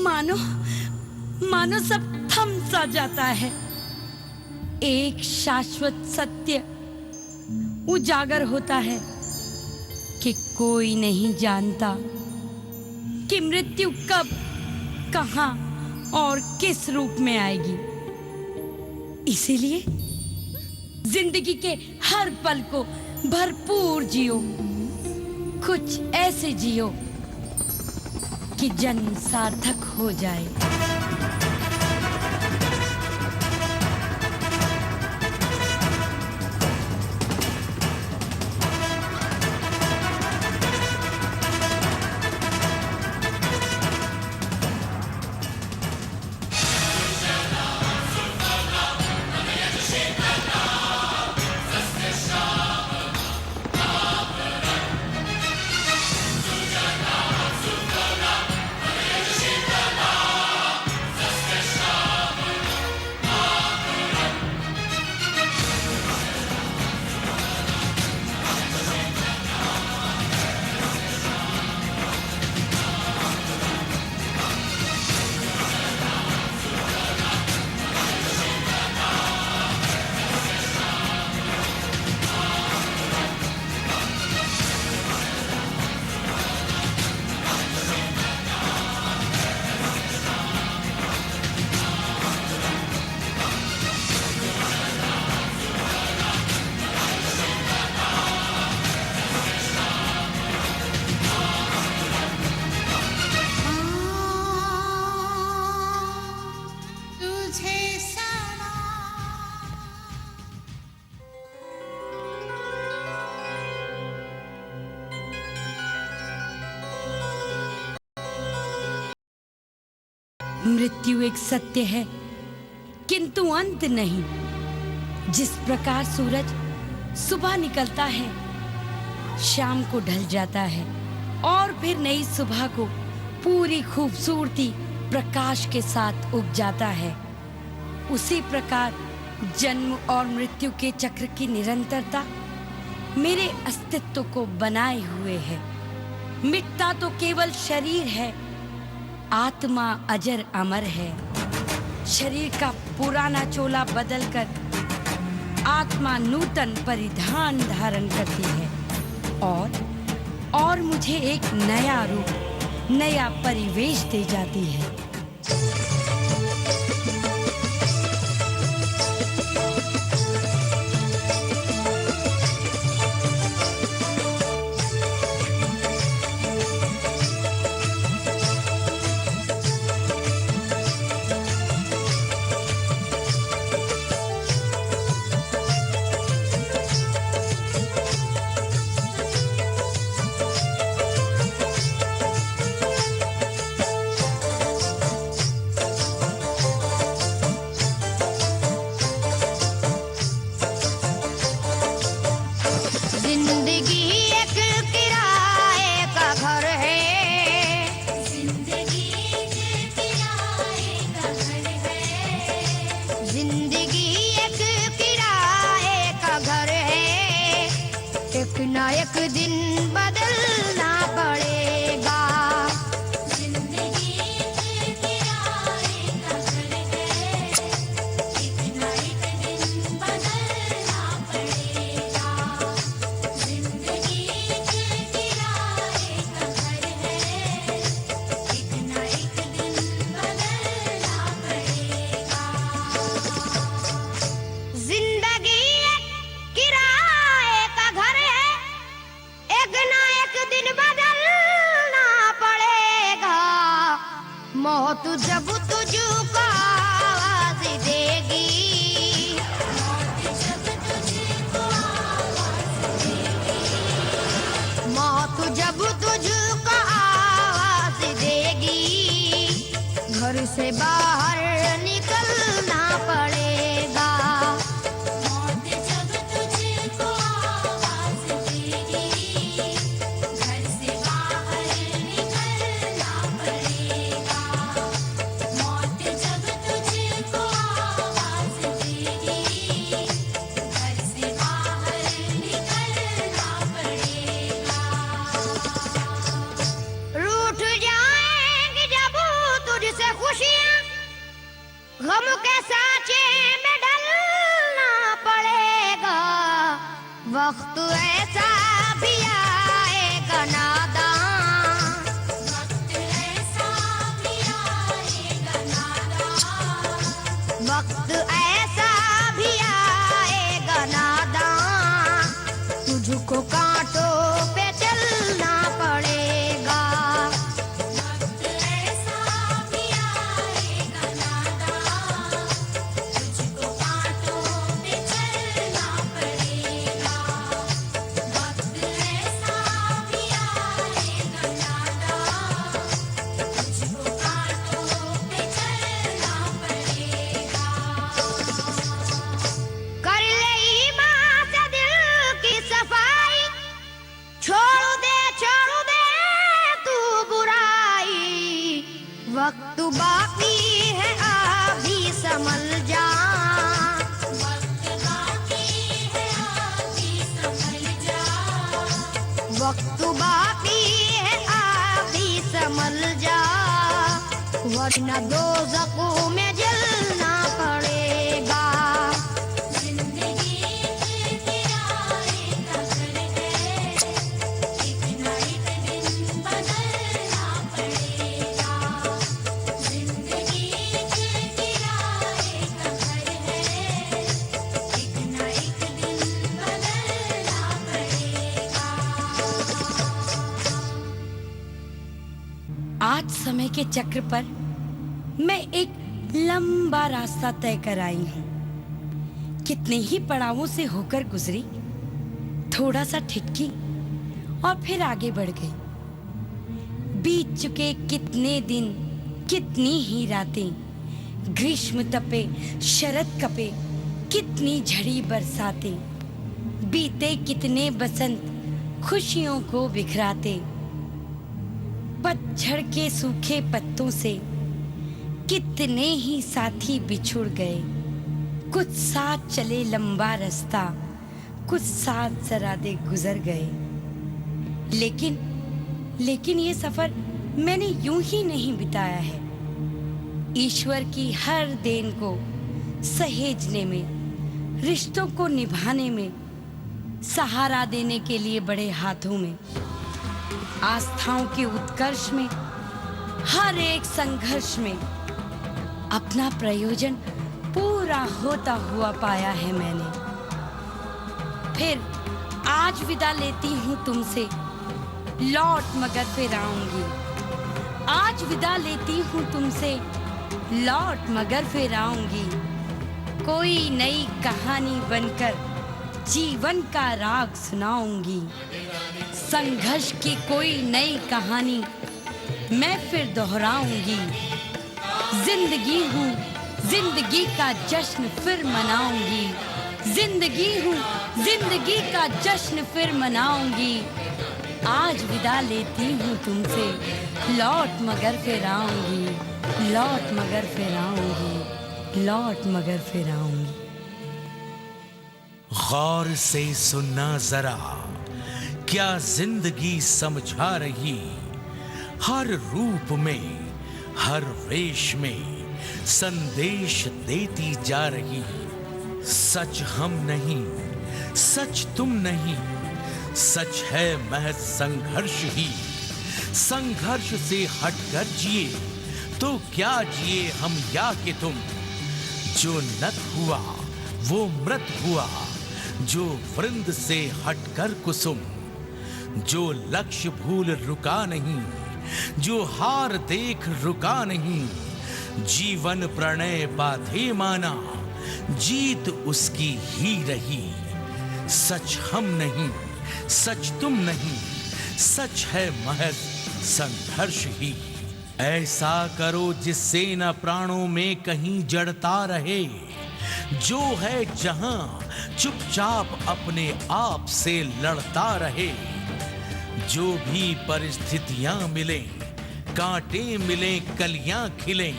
मानो सब थम सा जाता है एक शाश्वत सत्य उजागर होता है कि कोई नहीं जानता कि मृत्यु कब कहां और किस रूप में आएगी इसीलिए जिंदगी के हर पल को भरपूर जियो कुछ ऐसे जियो कि जन्म सार्थक हो जाए। मृत्यु एक सत्य है किंतु अंत नहीं। जिस प्रकार सूरज सुबह निकलता है, शाम को ढल जाता है और फिर नई सुबह को पूरी खूबसूरती प्रकाश के साथ उग जाता है, उसी प्रकार जन्म और मृत्यु के चक्र की निरंतरता मेरे अस्तित्व को बनाए हुए है। मिटता तो केवल शरीर है, आत्मा अजर अमर है। शरीर का पुराना चोला बदलकर आत्मा नूतन परिधान धारण करती है और मुझे एक नया रूप, नया परिवेश दे जाती है। मौत जब तुझको आवाज देगी, मौत जब तुझको आवाज देगी, घर से बाहर निकलना पड़ेगा। मौत जब तुझको आवाज देगी, घर से बाहर निकलना पड़ेगा। मौत जब तुझको आवाज देगी, घर से बाहर निकलना पड़ेगा। रूठ जाएंगी जब तुझसे खुशियां, गम के साँचे में ढलना पड़ेगा। वक्त ऐसा भी आएगा नादान, वक्त ऐसा भी आएगा नादान, वक्त ऐसा भी आएगा नादान, तुझको कांटों पे चलना पड़ेगा। वक्त ऐसा भी आएगा नादान, तुझको कांटों पे चलना पड़ेगा। वक्त ऐसा भी आएगा नादान, तुझको कांटों पे चलना पड़ेगा। कर ले ईमान से दिल की सफाई, छोड़ दे तू बुराई। वक्त बाकी है अभी संभल जा, वक्त बाकी है अभी संभल जा, वक्त बाकी है अभी संभल जा, वरना दोज़ख में जलना पड़ेगा। जिंदगी एक किराए का घर है, एक ना एक दिन बदलना पड़ेगा। जिंदगी एक किराए का घर है, एक ना एक दिन बदलना पड़ेगा। आज समय के चक्र पर मैं एक लंबा रास्ता तय कर आई हूँ। कितने ही पड़ावों से होकर गुजरी, थोड़ा सा ठिठकी और फिर आगे बढ़ गई। बीत चुके कितने दिन, कितनी ही रातें, ग्रीष्म तपे शरद कपे, कितनी झड़ी बरसाते, बीते कितने बसंत खुशियों को बिखराते, पतझड़ के सूखे पत्तों से कितने ही साथी बिछुड़ गए, कुछ साथ चले लंबा रास्ता, कुछ साथ सरादे गुजर गए। लेकिन ये सफर मैंने यूं ही नहीं बिताया है। ईश्वर की हर देन को सहेजने में, रिश्तों को निभाने में, सहारा देने के लिए बड़े हाथों में, आस्थाओं के उत्कर्ष में, हर एक संघर्ष में अपना प्रयोजन पूरा होता हुआ पाया है मैंने। फिर आज विदा लेती हूँ तुमसे, लौट मगर फिर आऊंगी। आज विदा लेती हूँ तुमसे, लौट मगर फिर आऊंगी। कोई नई कहानी बनकर जीवन का राग सुनाऊंगी। संघर्ष की कोई नई कहानी मैं फिर दोहराऊंगी। जिंदगी हूँ, जिंदगी का जश्न फिर मनाऊंगी। जिंदगी हूँ, जिंदगी का जश्न फिर मनाऊंगी। आज विदा लेती हूँ तुमसे, लौट मगर फिर आऊंगी। लौट मगर फिर आऊंगी। लौट मगर फिर आऊंगी। गौर से सुनना जरा, क्या जिंदगी समझा रही, हर रूप में, हर वेश में संदेश देती जा रही। सच हम नहीं, सच तुम नहीं, सच है महज संघर्ष ही। संघर्ष से हटकर जिए तो क्या जिए हम या कि तुम। जो नत हुआ वो मृत हुआ, जो वृंद से हटकर कुसुम। जो लक्ष्य भूल रुका नहीं, जो हार देख रुका नहीं। जीवन प्रणय बाधे माना, जीत उसकी ही रही। सच हम नहीं, सच तुम नहीं, सच है महज संघर्ष ही। ऐसा करो जिससे न प्राणों में कहीं जड़ता रहे। जो है जहां चुपचाप अपने आप से लड़ता रहे। जो भी परिस्थितियां मिले, कांटे मिले कलियां खिले।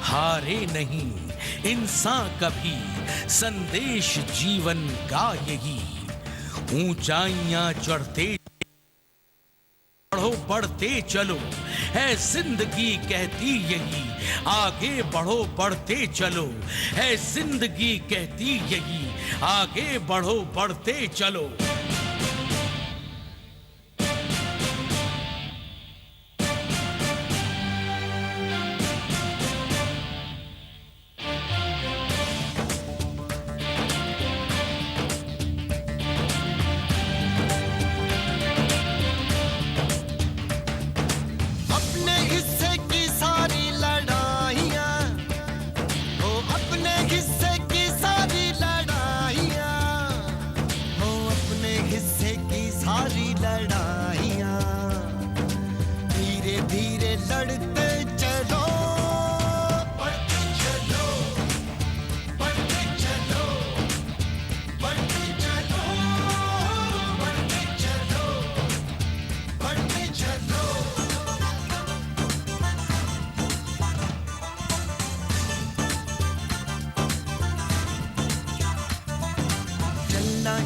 हारे नहीं इंसान कभी, संदेश जीवन का यही। ऊंचाइयां चढ़ते बढ़ो बढ़ते चलो, है जिंदगी कहती यही। आगे बढ़ो बढ़ते चलो, है जिंदगी कहती यही। आगे बढ़ो बढ़ते चलो।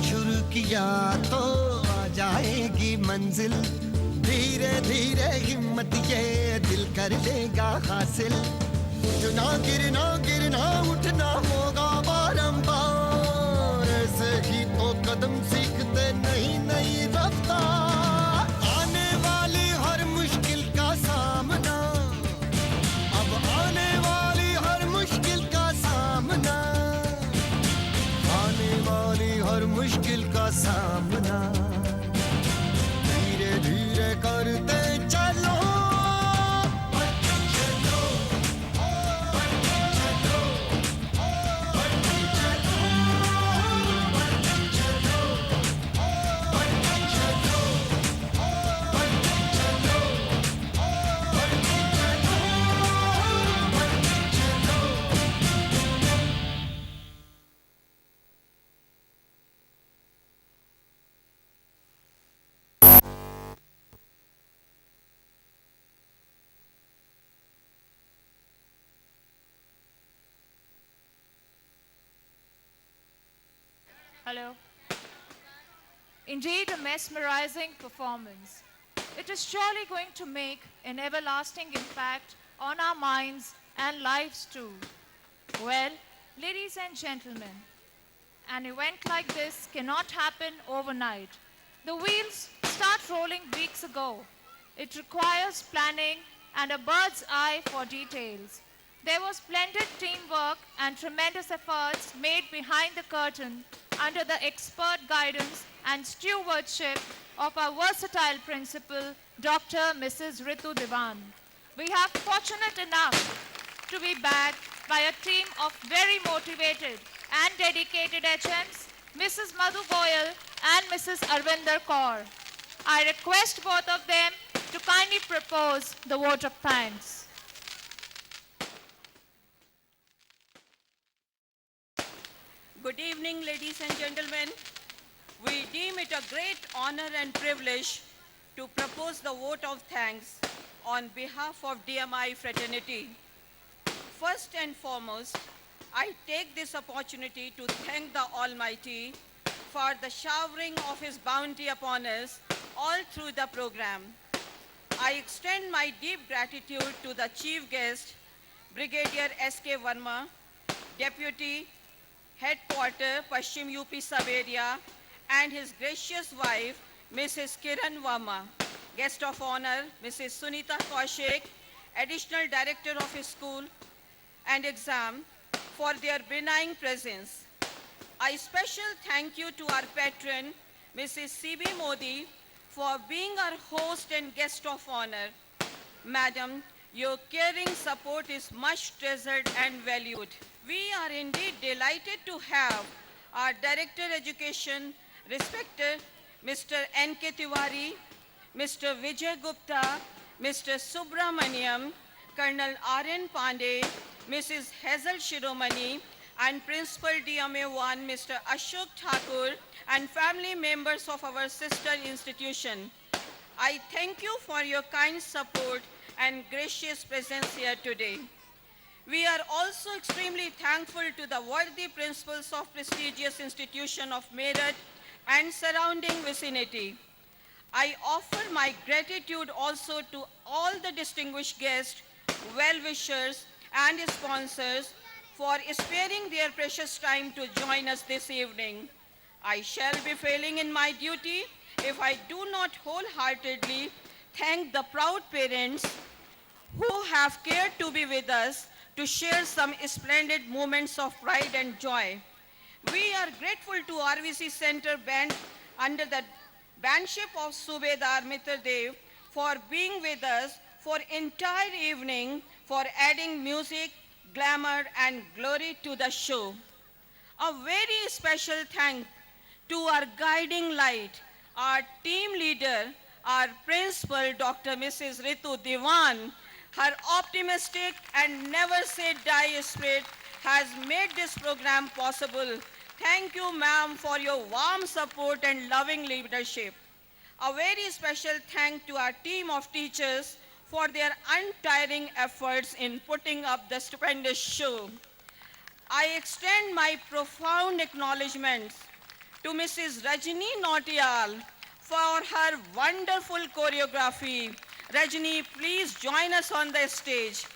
शुरू किया तो आ जाएगी मंजिल। धीरे धीरे हिम्मत ये दिल कर लेगा हासिल। उठना गिरना गिरना उठना होगा बारंबार। ऐसे ही तो कदम सीखते नई नई रफ्तार। आने वाली हर मुश्किल का सामना, अब आने वाली हर मुश्किल का सामना। आने वाली हर मुश्किल का सामना धीरे धीरे करते चलो। बढ़ते चलो, बढ़ते Hello. Indeed, a mesmerizing performance. It is surely going to make an everlasting impact on our minds and lives too. Well, ladies and gentlemen, an event like this cannot happen overnight. The wheels start rolling weeks ago. It requires planning and a bird's eye for details. There was splendid teamwork and tremendous efforts made behind the curtain under the expert guidance and stewardship of our versatile principal, Dr. Mrs. Ritu Diwan. We are fortunate enough to be backed by a team of very motivated and dedicated HMs, Mrs. Madhu Goyal and Mrs. Arvinder Kaur. I request both of them to kindly propose the vote of thanks. Good evening, ladies and gentlemen. We deem it a great honor and privilege to propose the vote of thanks on behalf of DMI fraternity. First and foremost, I take this opportunity to thank the Almighty for the showering of His bounty upon us all through the program. I extend my deep gratitude to the Chief Guest, Brigadier S.K. Verma, Deputy Headquarter, Paschim UP Sub-Area, and his gracious wife, Mrs. Kiran Verma. Guest of honor, Mrs. Sunita Kaushik, Additional Director of his school and exam, for their benign presence. A special thank you to our patron, Mrs. C.B. Modi, for being our host and guest of honor. Madam, your caring support is much treasured and valued. We are indeed delighted to have our Director Education, respected Mr. N.K. Tiwari, Mr. Vijay Gupta, Mr. Subramaniam, Colonel R.N. Pandey, Mrs. Hazel Shiromani, and Principal DMA1, Mr. Ashok Thakur, and family members of our sister institution. I thank you for your kind support and gracious presence here today. We are also extremely thankful to the worthy principals of prestigious institution of Meerut and surrounding vicinity. I offer my gratitude also to all the distinguished guests, well-wishers, and sponsors for sparing their precious time to join us this evening. I shall be failing in my duty if I do not wholeheartedly thank the proud parents who have cared to be with us to share some splendid moments of pride and joy. We are grateful to RVC Center Band under the bandship of Subedar Mitradev for being with us for entire evening, for adding music, glamour, and glory to the show. A very special thank to our guiding light, our team leader, our principal, Dr. Mrs. Ritu Diwan. Her optimistic and never say die spirit has made this program possible. Thank you, ma'am, for your warm support and loving leadership. A very special thank to our team of teachers for their untiring efforts in putting up the stupendous show. I extend my profound acknowledgements to Mrs. Rajni Nautiyal for her wonderful choreography. Rajni, please join us on the stage.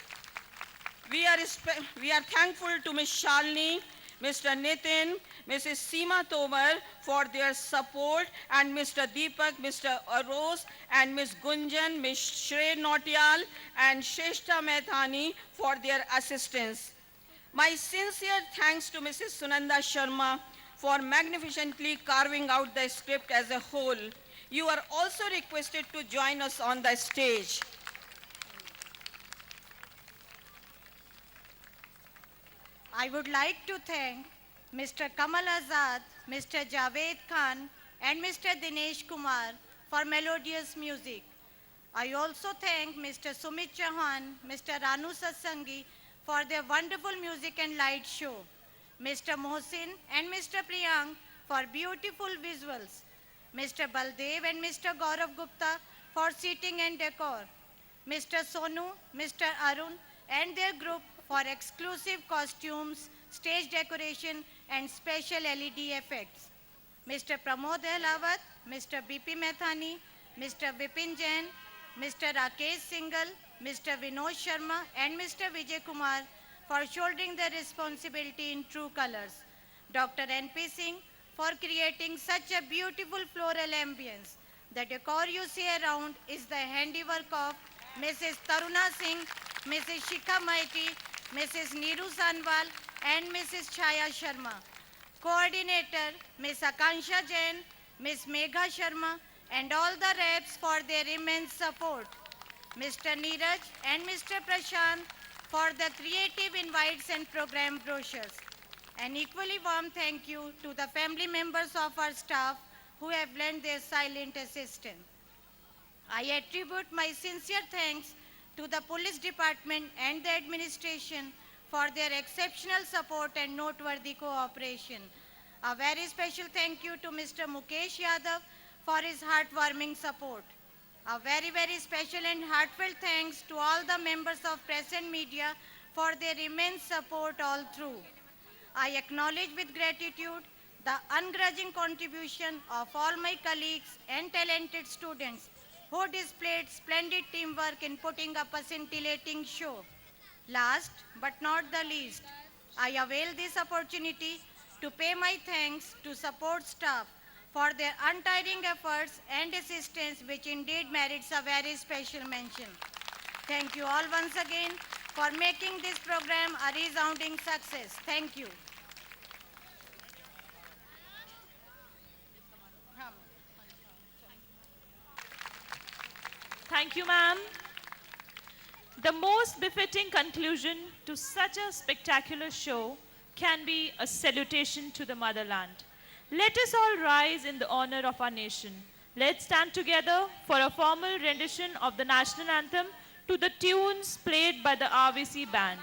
We are thankful to Ms. Shalini, Mr. Nitin, Mrs. Seema Tomar for their support, and Mr. Deepak, Mr. Aros, and Ms. Gunjan, Ms. Shrey Nautiyal, and Shrestha Mehthani for their assistance. My sincere thanks to Mrs. Sunanda Sharma for magnificently carving out the script as a whole. You are also requested to join us on the stage. I would like to thank Mr. Kamal Azad, Mr. Javed Khan, and Mr. Dinesh Kumar for melodious music. I also thank Mr. Sumit Chauhan, Mr. Ranu Satsangi for their wonderful music and light show, Mr. Mohsin and Mr. Priyank for beautiful visuals, Mr. Baldev and Mr. Gaurav Gupta for seating and decor, Mr. Sonu, Mr. Arun and their group for exclusive costumes, stage decoration and special LED effects. Mr. Pramod Ehlawat, Mr. BP Methani, Mr. Vipin Jain, Mr. Rakesh Singhal, Mr. Vinod Sharma, and Mr. Vijay Kumar for shouldering their responsibility in true colors. Dr. N.P. Singh for creating such a beautiful floral ambience. The decor you see around is the handiwork of Mrs. Taruna Singh, Mrs. Shikha Maiti, Mrs. Neeru Sanwal, and Mrs. Chaya Sharma. Coordinator, Ms. Akansha Jain, Ms. Megha Sharma, and all the reps for their immense support. Mr. Neeraj and Mr. Prashant for the creative invites and program brochures. An equally warm thank you to the family members of our staff who have lent their silent assistance. I attribute my sincere thanks to the police department and the administration for their exceptional support and noteworthy cooperation. A very special thank you to Mr. Mukesh Yadav for his heartwarming support. A very, very special and heartfelt thanks to all the members of press and media for their immense support all through. I acknowledge with gratitude the ungrudging contribution of all my colleagues and talented students who displayed splendid teamwork in putting up a scintillating show. Last but not the least, I avail this opportunity to pay my thanks to support staff for their untiring efforts and assistance, which indeed merits a very special mention. Thank you all once again for making this program a resounding success. Thank you. Thank you, ma'am. The most befitting conclusion to such a spectacular show can be a salutation to the motherland. Let us all rise in the honor of our nation. Let's stand together for a formal rendition of the national anthem to the tunes played by the RVC band.